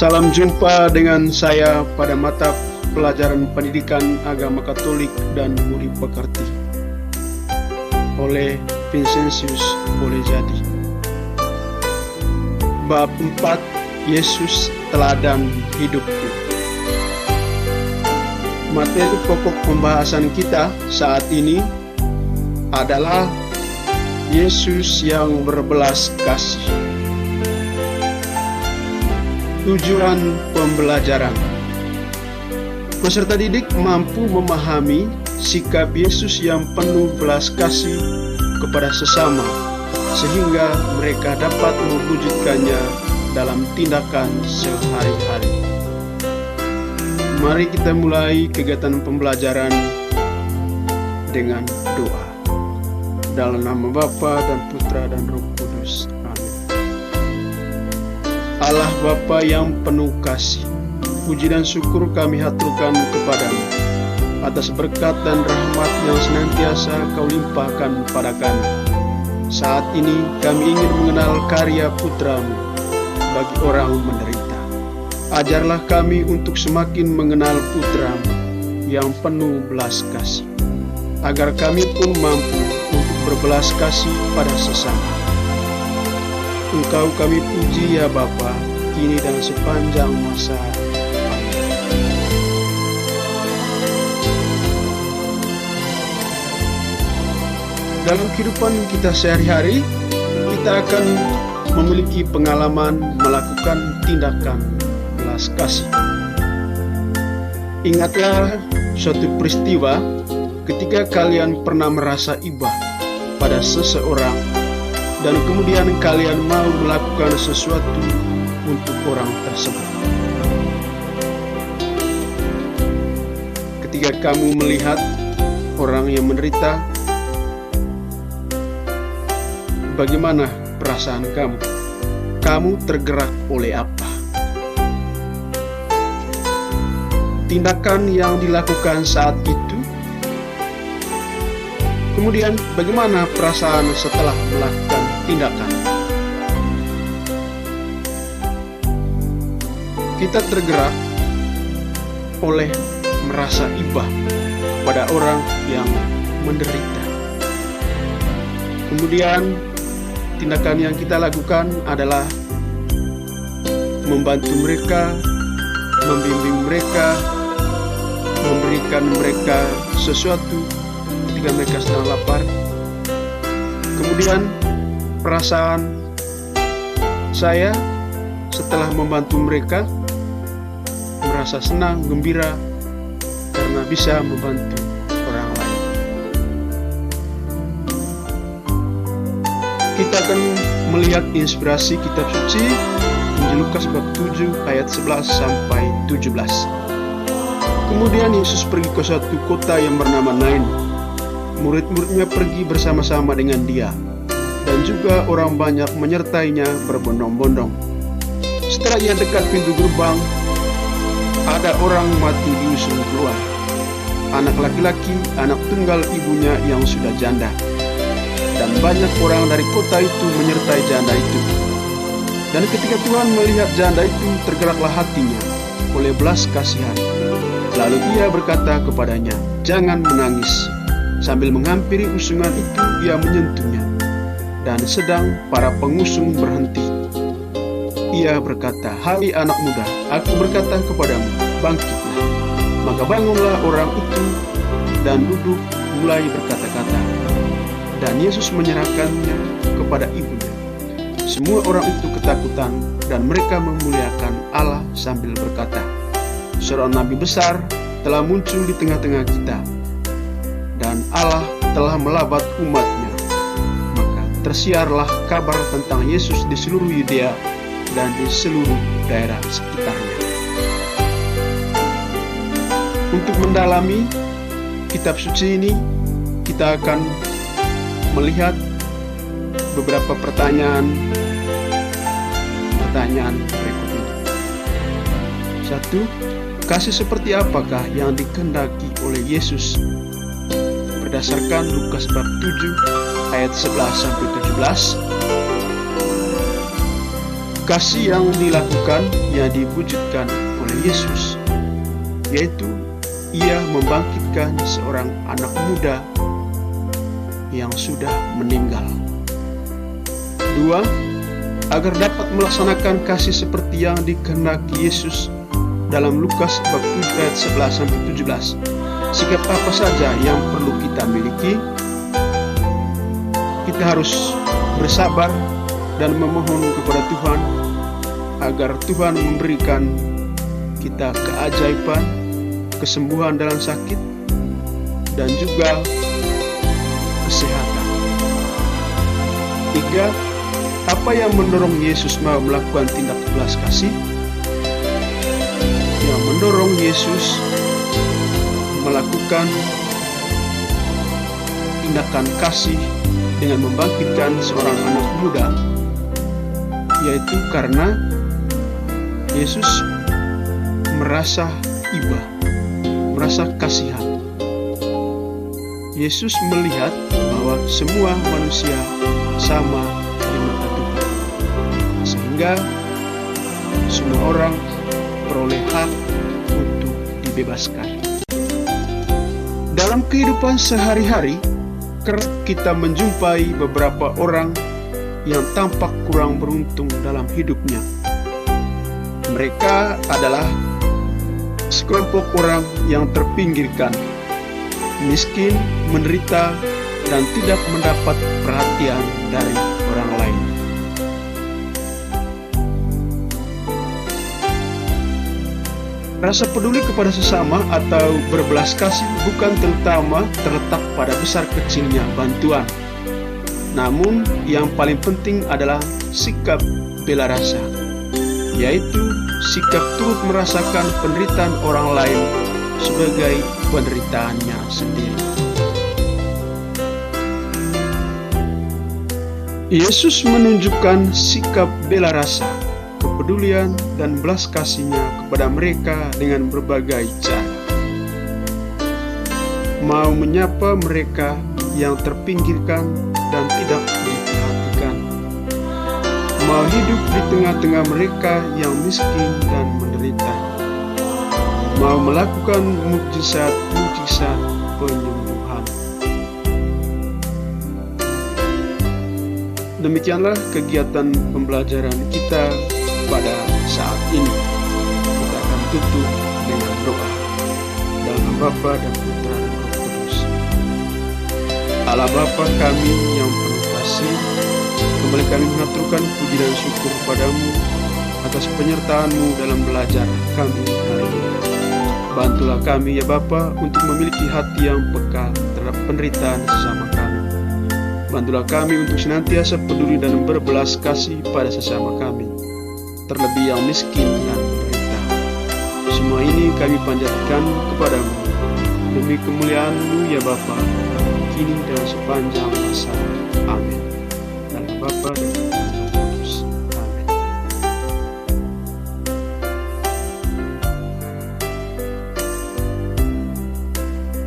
Salam jumpa dengan saya pada mata pelajaran pendidikan agama Katolik dan budi pekerti oleh Vincentius Bolejadi. Bab 4, Yesus teladan hidupku. Materi pokok pembahasan kita saat ini adalah Yesus yang berbelas kasih. Tujuan pembelajaran. Peserta didik mampu memahami sikap Yesus yang penuh belas kasih kepada sesama, sehingga mereka dapat mewujudkannya dalam tindakan sehari-hari. Mari kita mulai kegiatan pembelajaran dengan doa. Dalam nama Bapa dan Putra dan Roh Kudus. Allah Bapa yang penuh kasih, puji dan syukur kami haturkan kepadamu atas berkat dan rahmat yang senantiasa Kau limpahkan pada kami. Saat ini kami ingin mengenal karya Putramu bagi orang menderita. Ajarlah kami untuk semakin mengenal Putramu yang penuh belas kasih, agar kami pun mampu untuk berbelas kasih pada sesama. Engkau kami puji ya Bapa, kini dan sepanjang masa. Dalam kehidupan kita sehari-hari, kita akan memiliki pengalaman melakukan tindakan belas kasih. Ingatlah suatu peristiwa ketika kalian pernah merasa iba pada seseorang, dan kemudian kalian mau melakukan sesuatu untuk orang tersebut. Ketika kamu melihat orang yang menderita, bagaimana perasaan kamu? Kamu tergerak oleh apa? Tindakan yang dilakukan saat itu. Kemudian bagaimana perasaan setelah melakukan tindakan? Kita tergerak oleh merasa iba pada orang yang menderita. Kemudian tindakan yang kita lakukan adalah membantu mereka, membimbing mereka, memberikan mereka sesuatu ketika mereka sedang lapar. Kemudian perasaan saya setelah membantu mereka merasa senang, gembira karena bisa membantu orang lain. Kita akan melihat inspirasi kitab suci Injil Lukas bab 7 ayat 11 sampai 17. Kemudian Yesus pergi ke suatu kota yang bernama Nain. Murid-muridnya pergi bersama-sama dengan dia, dan juga orang banyak menyertainya berbondong-bondong. Setelah ia dekat pintu gerbang, ada orang mati diusung keluar, anak laki-laki, anak tunggal ibunya yang sudah janda. Dan banyak orang dari kota itu menyertai janda itu. Dan ketika Tuhan melihat janda itu, tergeraklah hatinya oleh belas kasihan. Lalu ia berkata kepadanya, "Jangan menangis." Sambil menghampiri usungan itu, ia menyentuhnya. Dan sedang para pengusung berhenti, ia berkata, "Hai anak muda, aku berkata kepadamu, bangkitlah." Maka bangunlah orang itu dan duduk mulai berkata-kata. Dan Yesus menyerahkannya kepada ibunya. Semua orang itu ketakutan dan mereka memuliakan Allah sambil berkata, "Seorang nabi besar telah muncul di tengah-tengah kita, dan Allah telah melabat umatnya." Maka tersiarlah kabar tentang Yesus di seluruh Yudea dan di seluruh daerah sekitarnya. Untuk mendalami kitab suci ini, kita akan melihat beberapa pertanyaan berikut ini. 1. Kasih seperti apakah yang dikehendaki oleh Yesus? Berdasarkan Lukas bab 7 ayat 11 sampai 17. kasih yang dilakukan yang diwujudkan oleh Yesus, yaitu Ia membangkitkan seorang anak muda yang sudah meninggal. 2. Agar dapat melaksanakan kasih seperti yang dikehendaki Yesus dalam Lukas bab 7 ayat 11-17. Sikap apa saja yang perlu kita miliki? Kita harus bersabar dan memohon kepada Tuhan agar Tuhan memberikan kita keajaiban, kesembuhan dalam sakit, dan juga kesehatan. 3. Apa yang mendorong Yesus mau melakukan tindak belas kasih? Yang mendorong Yesus melakukan tindakan kasih dengan membangkitkan seorang anak muda, yaitu karena Yesus merasa iba, merasa kasihan. Yesus melihat bahwa semua manusia sama di mata Tuhan, sehingga semua orang peroleh hak untuk dibebaskan. Dalam kehidupan sehari-hari, kita menjumpai beberapa orang yang tampak kurang beruntung dalam hidupnya. Mereka adalah sekelompok orang yang terpinggirkan, miskin, menderita, dan tidak mendapat perhatian dari orang lain. Rasa peduli kepada sesama atau berbelas kasih bukan terutama terletak pada besar kecilnya bantuan. Namun, yang paling penting adalah sikap bela rasa, yaitu sikap turut merasakan penderitaan orang lain sebagai penderitaannya sendiri. Yesus menunjukkan sikap bela rasa, kepedulian, dan belas kasihnya kepada mereka dengan berbagai cara. Mau menyapa mereka yang terpinggirkan dan tidak diperhatikan. Mau hidup di tengah-tengah mereka yang miskin dan menderita. Mau melakukan mukjizat-mukjizat penyembuhan. Demikianlah kegiatan pembelajaran kita pada saat ini. Kita akan tutup dengan doa. Dalam nama Bapa dan Putra dan Roh Kudus. Allah Bapa kami yang penuh kasih, kembali kami mengaturkan puji dan syukur padamu atas penyertaan-Mu dalam belajar kami hari ini. Bantulah kami ya Bapa untuk memiliki hati yang peka terhadap penderitaan sesama kami. Bantulah kami untuk senantiasa peduli dan berbelas kasih pada sesama kami, terlebih yang miskin dan menderita. Semua ini kami panjatkan kepadamu demi kemuliaan-Mu ya Bapa, kini dan sepanjang masa. Amin. Dalam Bapa dan